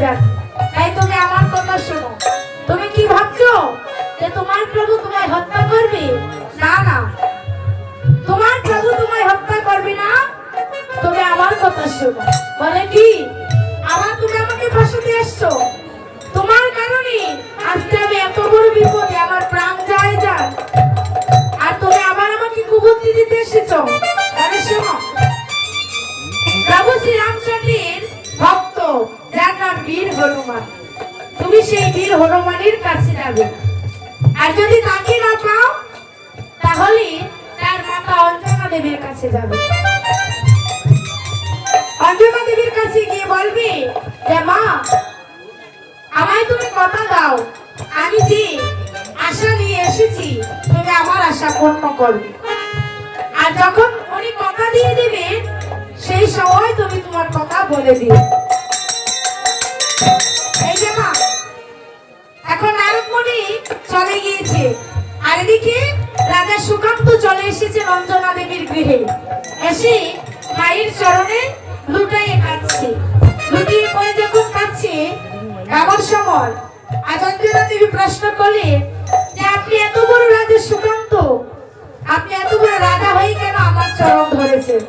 জানি, তাই তুমি আমার কথা শোনো। তুমি কি ভাবছো যে তোমার প্রভু তোমায় হত্যা করবে? না না, তোমার প্রভু তোমায় হত্যা করবে না। তুমি আমার কথা শোনো। বলে কি, আবার তুমি আমাকে ফাঁসাতে এসছো? তোমার কারণে আজকে আমি এত বড় বিপদে, আমার প্রাণ যায় যায়, আর তুমি আবার আমাকে কুবুদ্ধি দিতে এসেছো। তাহলে শোনো, প্রভু শ্রী রামচন্দ্রের ভক্ত যার নাম বীর হনুমান, তুমি সেই বীর হনুমানের কাছে যাবে। আর যদি তাকে না পাও, তাহলে তার মাতা অঞ্জনা দেবীর কাছে যাবে। অঞ্জনা দেবীর কাছে গিয়ে বলবে যে মা, আমায় তুমি কথা দাও, আমি যে আশা নিয়ে এসেছি তুমি আমার আশা পূর্ণ করবে। আর যখন উনি কথা দিয়ে দিবে, সেই সময় তুমি তোমার কথা বলে দিও। এই যে মা, এখন নারদ মুনি চলে গিয়েছে, আর এদিকে রাজা সুকান্ত চলে এসেছে অঞ্জনা দেবীর গৃহে। এসে মায়ের চরণে লুটাইয়ে কাঁদছে। লুটিয়ে পড়ে যখন কাঁদছে, এমন সময় আজ অঞ্জনা দেবী প্রশ্ন করলে যে আপনি এত বড় রাজা সুকান্ত, আপনি এত বড় রাজা হয়ে কেন আমার চরণ ধরেছেন?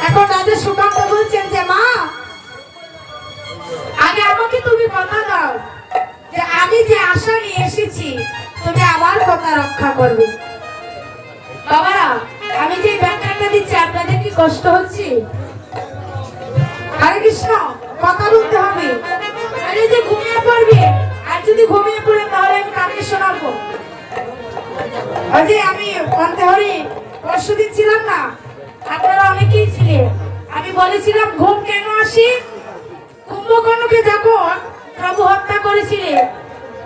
এখন রাজা সুকান্ত বলছেন যে মা, আগে আমাকে তুমি কথা দাও যে আমি যে আশা নিয়ে এসেছি তুমি আমার কথা রক্ষা করবে। বাবারা, আমি যে ব্যাখ্যাটা দিচ্ছি আপনাদের কি কষ্ট হচ্ছে? হরে কৃষ্ণ, কথা বলতে হবে, আরে যে ঘুমিয়ে পড়বে, আর যদি ঘুমিয়ে পড়ে তাহলে আমি কাকে শোনাবো? ওই যে আমি অন্তহরি পরশু দিচ্ছিলাম না, আপনারা অনেকেই ছিলেন, আমি বলেছিলাম ঘুম কেন আসে। কুম্ভকর্ণকে যখন প্রভু হত্যা করেছিলেন,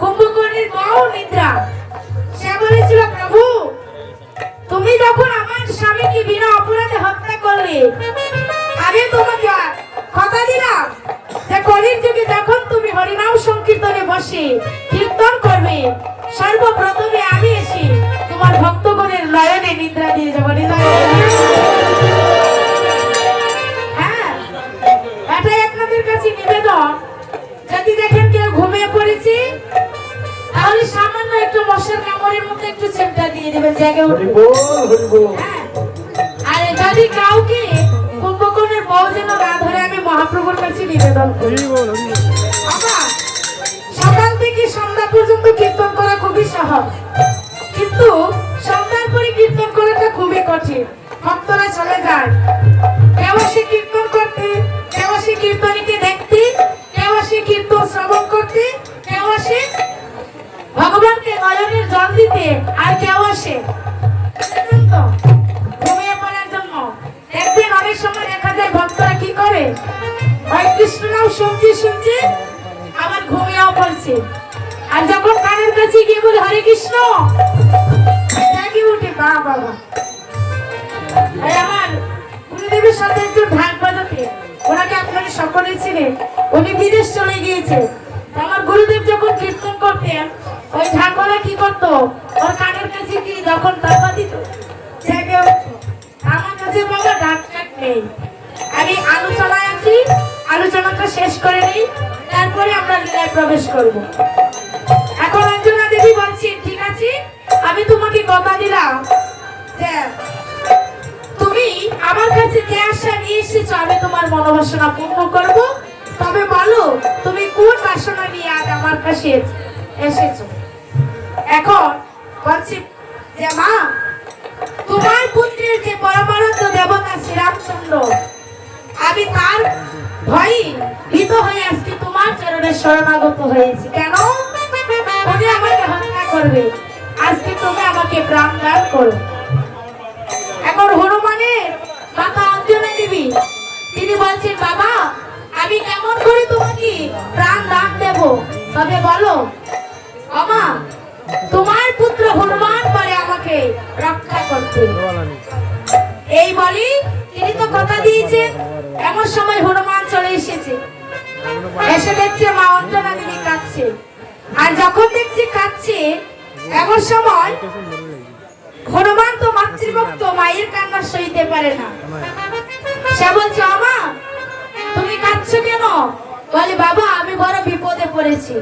কুম্ভকর্ণের বউ নিদ্রা, সে বলেছিল প্রভু তুমি যখন আমার স্বামীকে বিনা অপরাধে হত্যা করলে, আমি তোমাকে কথা দিলাম যে কলির যুগে যখন তুমি হরিনাম সংকীর্তনে বসে কীর্তন করবে, সর্বপ্রথমে আমি এসে তোমার ভক্তগণের নয়নে নিদ্রা দিয়ে যাবো। হ্যাঁ, এটাই আপনাদের কাছে নিবেদন। যদি দেখেন কেউ ঘুমিয়ে পড়েছে, তাহলে সামান্য একটু মশার কামড়ের মধ্যে একটু ছেপটা দিয়ে দেবেন, জায়গায় উঠে। আর যদি কাউকে কুম্ভকর্ণের বউ যেন না ধরে, আমি মহাপ্রভুর কাছে নিবেদন করি। সকাল থেকে সন্ধ্যা পর্যন্ত কীর্তন করা খুবই সহজ, কিন্তু সন্ধ্যার পরে কীর্তন করাটা খুবই কঠিন। ভক্তরা চলে যায়, কেউ আসে কীর্তন করতে, কেউ আসে কীর্তনীকে দেখতে, কেউ আসে কীর্তন শ্রবণ করতে, কেউ আসে ভগবানকে নয়নের জল দিতে, আর কেউ আসে ঘুমিয়ে পড়ার জন্য। একদিন অনেক সময় দেখা যায় ভক্তরা কি করে, ওই কৃষ্ণ নাম শুনছে শুনছে আবার ঘুমিয়েও পড়ছে, আর যখন কানের কাছে গিয়ে বলে হরে কৃষ্ণ, জাগি উঠে বা বাবা। আমার গুরুদেবের সাথে একজন ঢাক বাজাতে, ওনাকে আপনারা সকলেই ছিলেন, উনি বিদেশ চলে গিয়েছে। আমার গুরুদেব যখন কীর্তন করতেন, ওই ঢাকওয়ালা কি করতো, ওর কানের কাছে কি যখন তাবা দিত, জেগে উঠতো। আমার কাছে বাবা ঢাক নেই, আমি আলোচনায় আছি, আলোচনাটা শেষ করে নেই, তারপরে আমরা লীলায় প্রবেশ করব। এখন অঞ্জনা দেবী বলছি, ঠিক আছে, আমি তোমাকে কথা দিলাম যে তুমি আমার কাছে যে আশা নিয়ে এসেছো আমি তোমার মনোবাসনা পূর্ণ করব। তবে বলো তুমি কোন বাসনা নিয়ে আজ আমার কাছে এসেছো? এখন বলছি যে মা, তোমার পুত্রের যে পরমারাধ্য দেবতা শ্রীরামচন্দ্র, আমি তার ভয়ে ভীত হয়ে আজকে তোমার চরণে শরণাগত হয়েছি। কেন? উনি আমাকে হত্যা করবে, আজকে তুমি আমাকে প্রাণ দান করো। এখন হনুমানের মাতা অঞ্জনা দেবী তিনি বলছেন বাবা, আমি কেমন করে তোমাকে প্রাণ দান দেব? তবে বলো আমা, তোমার পুত্র হনুমান পারে আমাকে রক্ষা করতে। এই বলি তিনি তো কথা দিয়েছেন। এমন সময় হনুমান চলে এসেছে, এসে দেখছে মা অঞ্জনা দেবী কাঁদছে, আর যখন দেখছে কাঁদছে, এমন সময় হনুমান তো মাতৃভক্ত, মায়ের কান্না সইতে পারে না। সে বলছে আমা তুমি কাঁদছো কেন? বলে করেছি।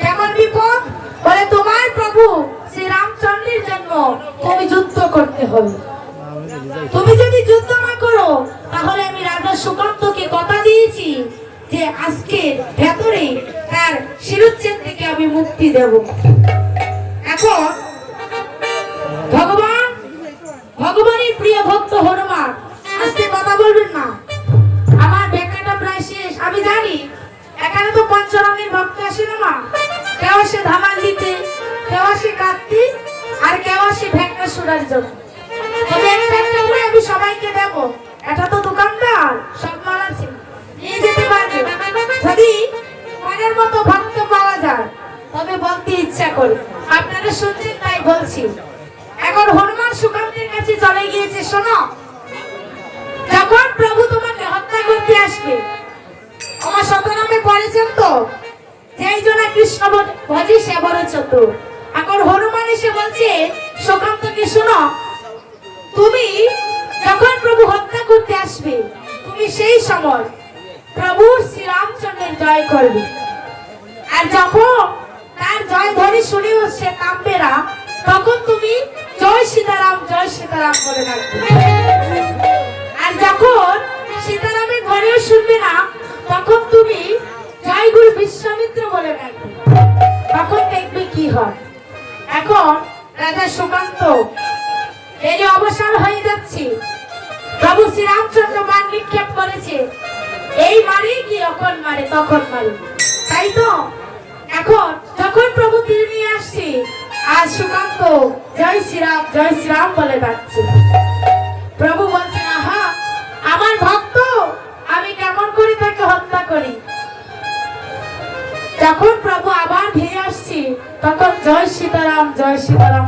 কেমন বিপদ? বলে তোমার প্রভু শ্রী রামচন্দ্রের জন্য তুমি যুদ্ধ করতে হবে। তুমি যদি যুদ্ধ না করো তাহলে আমি রাজা সুকান্তকে কথা দিয়েছি যে আজকে ভেতরে তার শিরোচ্ছেদ থেকে আমি মুক্তি দেব। এখন ভগবানের প্রিয় ভক্ত হনুমান, আজকে কথা বলবেন না, আমার ব্যাখ্যাটা প্রায় শেষ। আমি জানি এখানে তো পঞ্চরঙের ভক্ত আসে না মা, কেউ আসে ধামাল দিতে, কেউ আসে কাঁদতে, আর কেউ আসে ভেঙ্কা শোনার জন্য। তবে একটা একটা করে আমি সবাইকে দেবো। এটা তো দোকানদার, সব মাল আছে, নিয়ে যেতে পারবে। যদি মনের মতো ভক্ত পাওয়া যায় তবে বলতে ইচ্ছা করে, আপনারা শুনছেন তাই বলছি। এখন হনুমান সুকান্তের কাছে চলে গিয়েছে। শোনো, যখন প্রভু তোমাকে হত্যা করতে আসবে, আমার শতনামে পড়েছেন তো, যেই জন্য কৃষ্ণ ভজি সে বড় চতুর। এখন হনুমান এসে বলছে সুকান্তকে, শোনো, তুমি যখন প্রভু হত্যা করতে আসবে, তুমি সেই সময় প্রভু শ্রীরামচন্দ্রের জয় করবে। আর যখন তার জয় ধ্বনি শুনে সে কাঁপবে না, তখন তুমি জয় সীতারাম বলে রাখবে। আর যখন সীতারামের ধ্বনিও শুনবে না, তখন তুমি জয় গুরু বিশ্বামিত্র বলে রাখবে। তখন দেখবে কি হয়। এখন রাজা সুকান্ত এর অবসান হয়ে যাচ্ছে। প্রভু শ্রীরামচন্দ্র বাণ নিক্ষেপ করেছে, এই মারি কি যখন মারে তখন মারি, তাই তো? এখন যখন প্রভু তীর নিয়ে আসছে, আর সুকান্ত জয় শ্রীরাম বলে ডাকছে। প্রভু বলছেন, আহা আমার ভক্ত, আমি কেমন করে তাকে হত্যা করি। যখন প্রভু আবার ধেয়ে আসছে, তখন জয় সীতারাম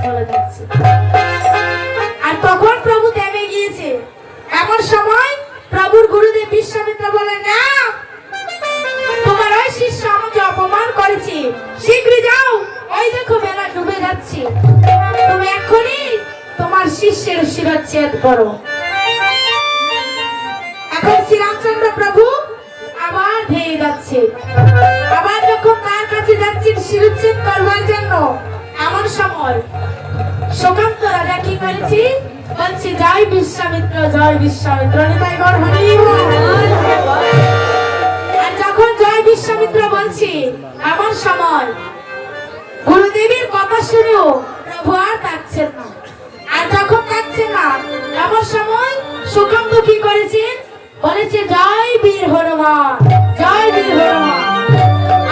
বলে ডাকছে। আর তখন প্রভু থেমে গিয়েছে। এমন সময় প্রভুর গুরুদেব বিশ্বামিত্র বলেন, না, তোমার ওই শিষ্য আমাকে অপমান করেছে, শীঘ্রই যাও, ওই দেখো বেলা ডুবে যাচ্ছে, তুমি এখনই তোমার শিষ্যের শিরচ্ছেদ করো। এখন শ্রীরামচন্দ্র প্রভু আবার ধেয়ে যাচ্ছে। আবার যখন তার কাছে যাচ্ছেন শিরচ্ছেদ করবার জন্য, এমন সময় সুকান্ত রাজা কি করেছে? বলছে, জয় বিশ্বামিত্র নিতাই গৌর হরি বল। আর যখন জয় বিশ্বামিত্র বলছি, এমন সময় গুরুদেবের কথা শুনেও প্রভু আর ডাকছেন না। আর যখন ডাকছেন না, এমন সময় সুকান্ত কি করেছেন? বলেছে, জয় বীর হনুমান।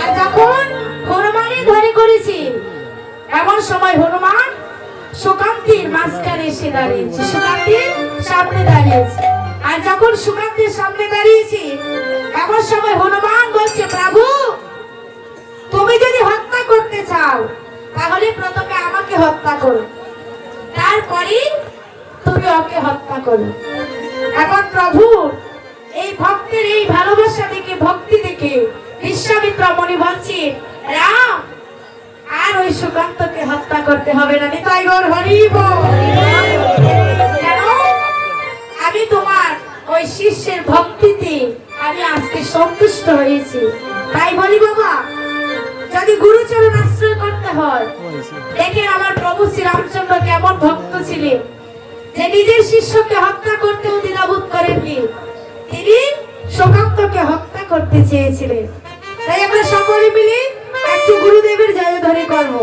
আর যখন হনুমানের ধ্বনি করেছি, এমন সময় হনুমান সুকান্তের মাঝখানে এসে দাঁড়িয়েছে, সুকান্তের সামনে দাঁড়িয়েছে। আর যখন সুকান্তের সামনে দাঁড়িয়েছি, এমন সময় হনুমান বলছে, প্রভু তুমি যদি হত্যা করতে চাও তাহলে প্রথমে আমাকে হত্যা করো, তারপরে তুমি ওকে হত্যা করো। এখন প্রভু এই ভক্তের এই ভালোবাসা দেখে, ভক্তি দেখে বিশ্বামিত্র মনি বলছে, রাম আর ওই সুকান্তকে হত্যা করতে হবে না, নিতাই গৌর হরি বল। কেন? আমি তোমার ওই শিষ্যের ভক্তিতে আমি আজকে সন্তুষ্ট হয়েছি। তাই বলি বাবা, যদি গুরুচরণ আশ্রয় করতে হয়, দেখেন আমার প্রভু শ্রীরামচন্দ্র কেমন ভক্ত ছিলেন, যে নিজের শিষ্যকে হত্যা করতে দ্বিধাবোধ করেননি, তিনি সুকান্তকে হত্যা করতে চেয়েছিলেন। তাই আমরা সকলে মিলে একটু গুরুদেবের জয়ধ্বনি করব।